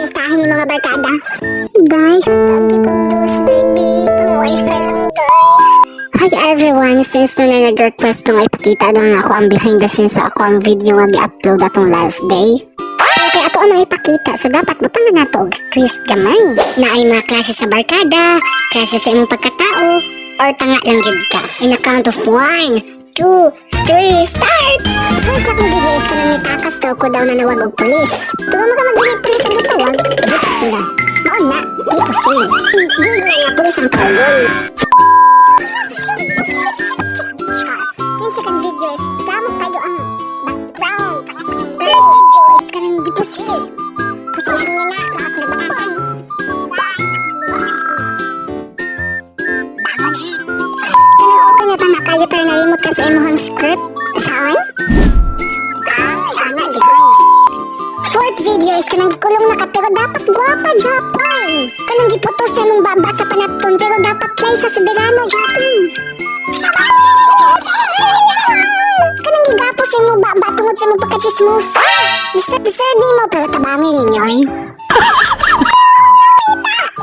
artistahin ni mga barkada. Day, lagi kong dos, baby. Pang wifi lang, day. Hi everyone, since nung na nag-request nung ipakita doon ako ang behind the scenes sa ako ang video nga gi-upload atong last day. Okay, ato ang ipakita. So dapat butang na nato og twist gamay. Na ay mga klase sa barkada, klase sa imong pagkatao, or tanga lang jud ka. In a count of 1, 2, 3, start! First na kong video is kanang nitakas daw ko daw na nawag og pulis. Pero mag-delete pulis ang gitawag, di po sila. Noon na, di po sila. Di na nga pulis ang tawag. Yung second video is gamot kayo ang background. Third video is kanang di po sila. Pusihan niya na, lahat na batasan. Okay na tama kayo pero nalimot ka sa imuhang script? Saan? Ay, ana, di ay. Fourth video is kanang gikulong na ka pero dapat guwapa, Japon. Kanang giputos sa imong baba sa panapton pero dapat lay sa soberano, Japon. Kanang gigapos sa imong baba tungod sa imong pagkachismus. Deserve mo pero tabangin ninyo, eh.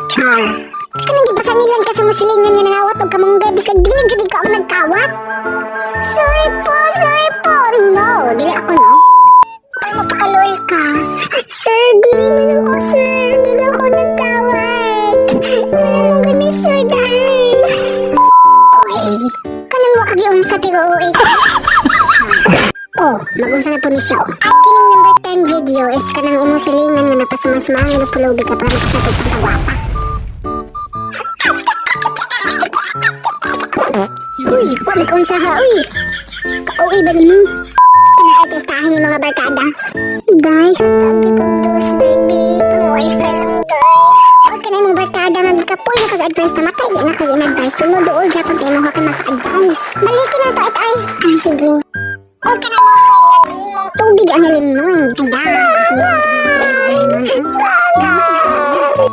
Char. Kanang gipasanilan ka sa musilingan nga nangawat o kamungga bisag dili jud ka ako nagkawat. Sorry po. No, dili ako no. Ay mapakaloy ka. Sir, dili man ako sir. Dili ako nagkawat. Wala mo gani sir dahil. Okay. Kanang wakagiunsa pero okay. Oh, mag-unsa na po ni siya. At kining number 10 video is kanang imong silingan nga napasumas-sumangan na pulubi ka para makasatog ang kagwapa. Uy, wala kong saha, uy. Kauwi ba ni mo? Kanang artistahin ni mga barkada. Day, lagi kong dos, baby. Pang wifi lang, day. O ka na yung barkada nga gikapoy na kag-advise na matay. Di na kag-in-advise. Pero doon dyan sa imo ka maka-advise. Balikin na to, ay. Ay, sige. O ka na mo, friend, nga di mong tubig ang limon. Ay,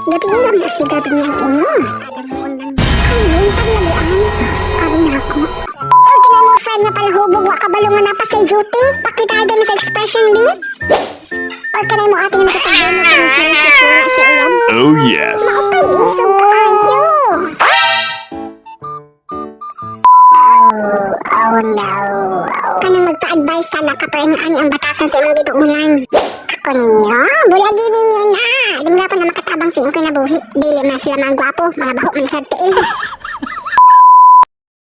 gabi-iram kasi gabi niya ang ino. Ay, yung pag-nalian. Kawin ako. O ka na mo, friend, nga palahubog. Wakabalo nga na pa sa duty. Pakita dami sa expression, di? O ka na mo ating nakatagyan na sa sisura siya uyan. Oh yes. Maupay isog kayo. Oh no. Kanang magpa-advise sana ka pa ani ang batasan sa imong giduulan. Ako ninyo, bulagi ninyo na. Di mo na pa na makatabang sa iyong kinabuhi. Dili na sila mga gwapo, mga baho man sa tiil.